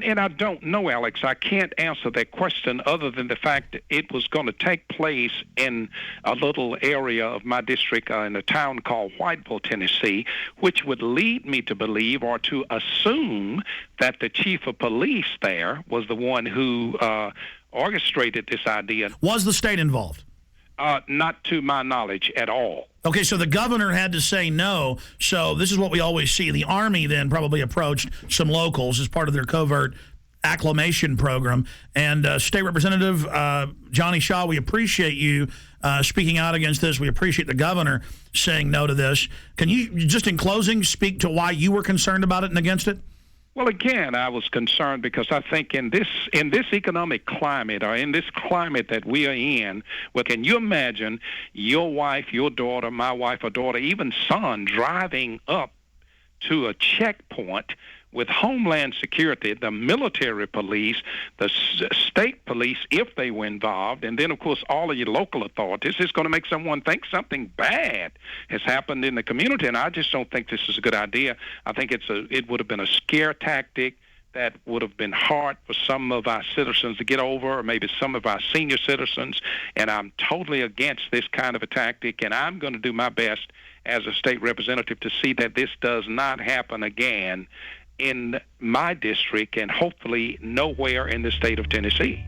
And I don't know, Alex. I can't answer that question other than the fact that it was going to take place in a little area of my district in a town called Whiteville, Tennessee, which would lead me to believe or to assume that the chief of police there was the one who orchestrated this idea. Was the state involved? Not to my knowledge at all. Okay, so the governor had to say no. So this is what we always see. The Army then probably approached some locals as part of their covert acclimation program. And State Representative Johnny Shaw, we appreciate you speaking out against this. We appreciate the governor saying no to this. Can you, just in closing, speak to why you were concerned about it and against it? Well, again, I was concerned because I think in this economic climate, or in this climate that we are in, well, can you imagine your wife, your daughter, my wife or daughter, even son driving up to a checkpoint with Homeland Security, the military police, the state police, if they were involved, and then, of course, all of your local authorities? It's going to make someone think something bad has happened in the community, and I just don't think this is a good idea. I think it would have been a scare tactic that would have been hard for some of our citizens to get over, or maybe some of our senior citizens, and I'm totally against this kind of a tactic, and I'm going to do my best as a state representative to see that this does not happen again in my district and hopefully nowhere in the state of Tennessee.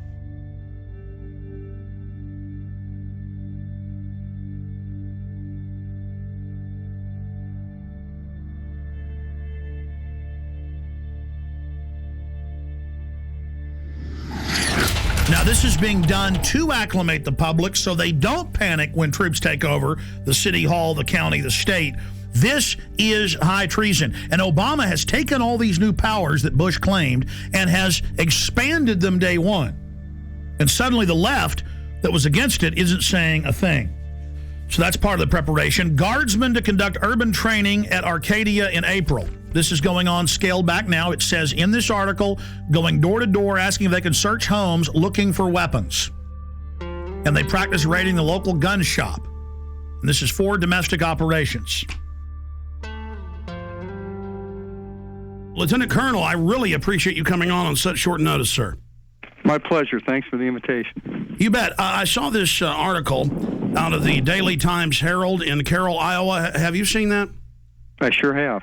Now, this is being done to acclimate the public so they don't panic when troops take over the city hall, the county, the state. This is high treason. And Obama has taken all these new powers that Bush claimed and has expanded them day one. And suddenly the left that was against it isn't saying a thing. So that's part of the preparation. Guardsmen to conduct urban training at Arcadia in April. This is going on scaled back now. It says in this article, going door to door asking if they can search homes looking for weapons. And they practice raiding the local gun shop. And this is for domestic operations. Lieutenant Colonel, I really appreciate you coming on such short notice, sir. My pleasure. Thanks for the invitation. You bet. I saw this article out of the Daily Times Herald in Carroll, Iowa. Have you seen that? I sure have.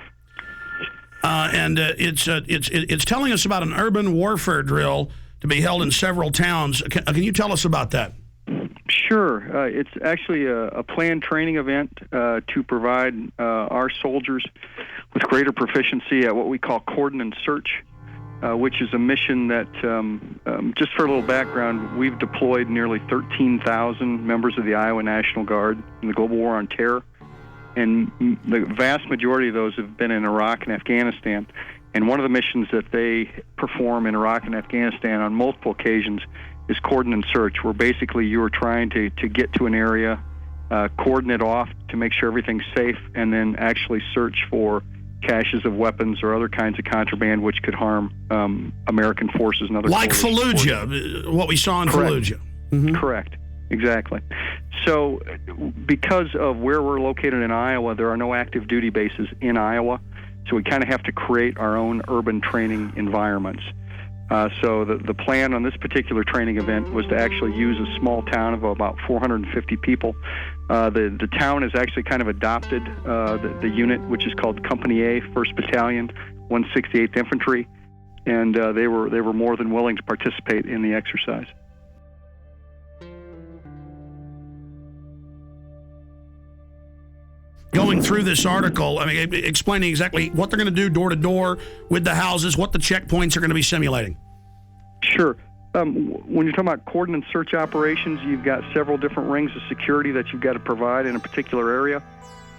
And it's telling us about an urban warfare drill to be held in several towns. Can you tell us about that? Sure. It's actually a planned training event to provide our soldiers with greater proficiency at what we call cordon and search, which is a mission that, just for a little background, we've deployed nearly 13,000 members of the Iowa National Guard in the global war on terror. And the vast majority of those have been in Iraq and Afghanistan. And one of the missions that they perform in Iraq and Afghanistan on multiple occasions is cordon and search, where basically you are trying to get to an area, cordon it off to make sure everything's safe, and then actually search for caches of weapons or other kinds of contraband which could harm American forces and other like Fallujah, what we saw in Correct. Fallujah. Mm-hmm. Correct. Exactly. So because of where we're located in Iowa, there are no active duty bases in Iowa, so we kind of have to create our own urban training environments. So the plan on this particular training event was to actually use a small town of about 450 people. The town has actually kind of adopted the unit, which is called Company A, 1st Battalion, 168th Infantry, and they were more than willing to participate in the exercise. Going through this article, I mean, explaining exactly what they're going to do door to door with the houses, what the checkpoints are going to be simulating. Sure. When you're talking about cordon and search operations, you've got several different rings of security that you've got to provide in a particular area.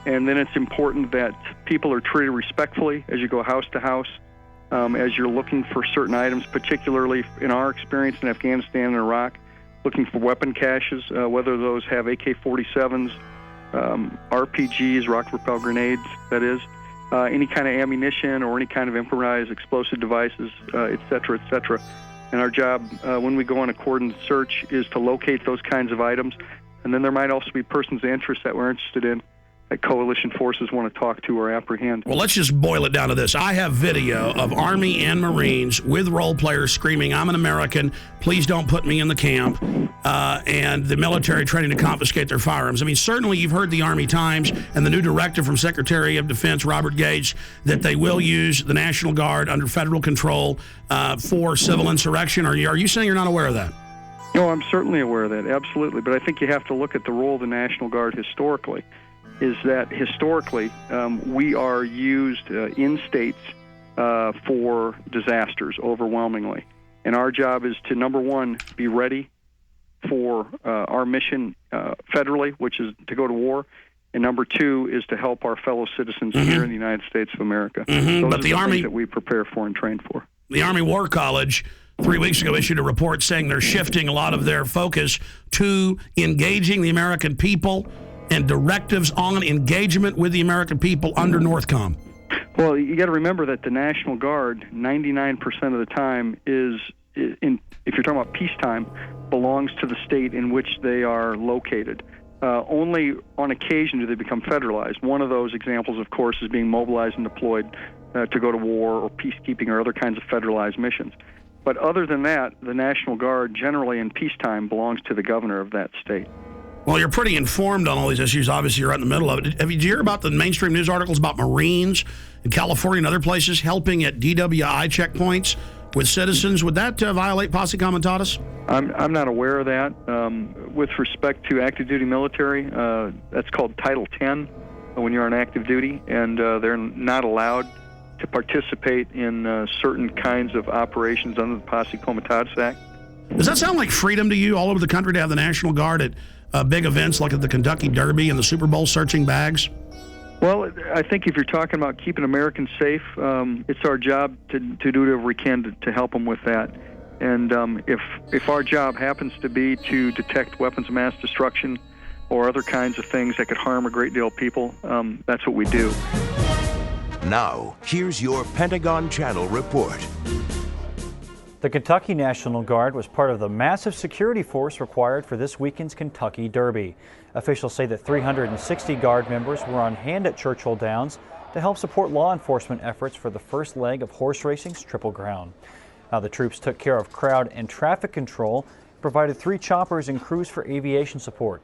And then it's important that people are treated respectfully as you go house to house, as you're looking for certain items, particularly in our experience in Afghanistan and Iraq, looking for weapon caches, whether those have AK-47s, RPGs, rocket-propelled grenades, that is, any kind of ammunition or any kind of improvised explosive devices, et cetera, et cetera. And our job, when we go on a cordon search, is to locate those kinds of items. And then there might also be persons of interest that we're interested in that coalition forces want to talk to or apprehend. Well, let's just boil it down to this. I have video of Army and Marines with role players screaming, "I'm an American, please don't put me in the camp," and the military trying to confiscate their firearms. I mean, certainly you've heard the Army Times and the new directive from Secretary of Defense Robert Gates that they will use the National Guard under federal control for civil insurrection. Are you saying you're not aware of that? No, I'm certainly aware of that, absolutely. But I think you have to look at the role of the National Guard historically. Is that historically we are used in states for disasters overwhelmingly. And our job is to, number one, be ready for our mission federally, which is to go to war. And number two is to help our fellow citizens here in the United States of America. Those But are the Army things that we prepare for and train for. The Army War College 3 weeks ago issued a report saying they're shifting a lot of their focus to engaging the American people and directives on engagement with the American people under NORTHCOM. Well, you got to remember that the National Guard, 99% of the time, if you're talking about peacetime, belongs to the state in which they are located. Only on occasion do they become federalized. One of those examples, of course, is being mobilized and deployed to go to war or peacekeeping or other kinds of federalized missions. But other than that, the National Guard generally in peacetime belongs to the governor of that state. Well, you're pretty informed on all these issues. Obviously, you're right in the middle of it. Did you hear about the mainstream news articles about Marines in California and other places helping at DWI checkpoints with citizens? Would that violate posse comitatus? I'm not aware of that. With respect to active duty military, that's called Title 10 when you're on active duty, and they're not allowed to participate in certain kinds of operations under the Posse Comitatus Act. Does that sound like freedom to you all over the country to have the National Guard at big events like at the Kentucky Derby and the Super Bowl searching bags? Well, I think if you're talking about keeping Americans safe, it's our job to do whatever we can to help them with that. And if our job happens to be to detect weapons of mass destruction or other kinds of things that could harm a great deal of people, that's what we do. Now, here's your Pentagon Channel report. The Kentucky National Guard was part of the massive security force required for this weekend's Kentucky Derby. Officials say that 360 Guard members were on hand at Churchill Downs to help support law enforcement efforts for the first leg of horse racing's Triple Crown. Now, the troops took care of crowd and traffic control, provided 3 choppers and crews for aviation support.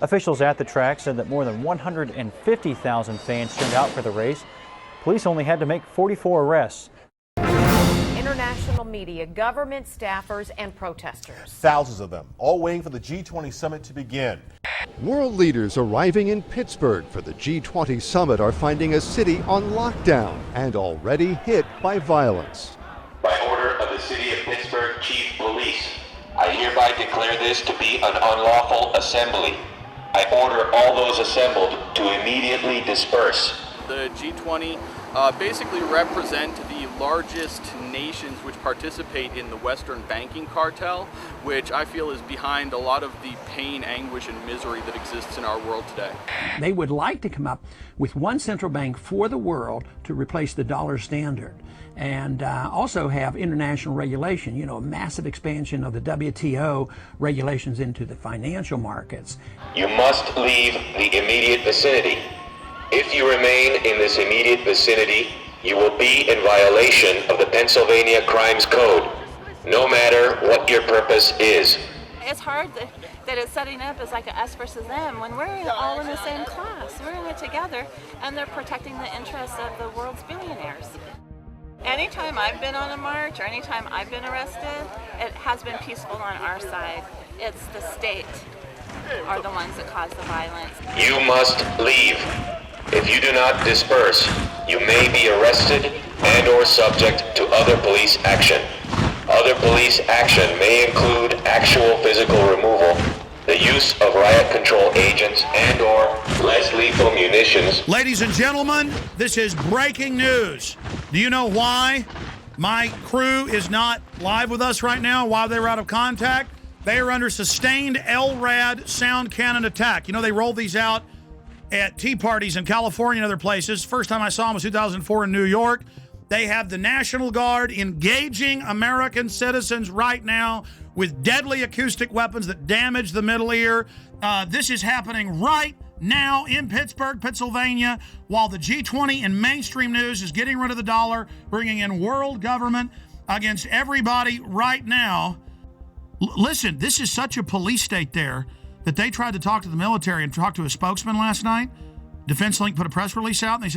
Officials at the track said that more than 150,000 fans turned out for the race. Police only had to make 44 arrests. International media, government staffers, and protesters. Thousands of them, all waiting for the G20 summit to begin. World leaders arriving in Pittsburgh for the G20 summit are finding a city on lockdown and already hit by violence. By order of the City of Pittsburgh Chief Police, I hereby declare this to be an unlawful assembly. I order all those assembled to immediately disperse. The G20 basically represent the largest nations which participate in the Western banking cartel, which I feel is behind a lot of the pain, anguish, and misery that exists in our world today. They would like to come up with one central bank for the world to replace the dollar standard, and also have international regulation, a massive expansion of the WTO regulations into the financial markets. You must leave the immediate vicinity. If you remain in this immediate vicinity, you will be in violation of the Pennsylvania Crimes Code, no matter what your purpose is. It's hard that it's setting up as like a us versus them when we're all in the same class. We're in it together, and they're protecting the interests of the world's billionaires. Anytime I've been on a march or anytime I've been arrested, it has been peaceful on our side. It's the state are the ones that cause the violence. You must leave. If you do not disperse, you may be arrested and or subject to other police action. Other police action may include actual physical removal, the use of riot control agents and or less lethal munitions. Ladies and gentlemen, this is breaking news. Do you know why my crew is not live with us right now, why they were out of contact? They are under sustained LRAD sound cannon attack. They rolled these out at tea parties in California and other places. First time I saw them was 2004 in New York. They have the National Guard engaging American citizens right now with deadly acoustic weapons that damage the middle ear. This is happening right now in Pittsburgh, Pennsylvania, while the G20 and mainstream news is getting rid of the dollar, bringing in world government against everybody right now. Listen, this is such a police state there that they tried to talk to the military and talk to a spokesman last night. Defense Link put a press release out, and they said,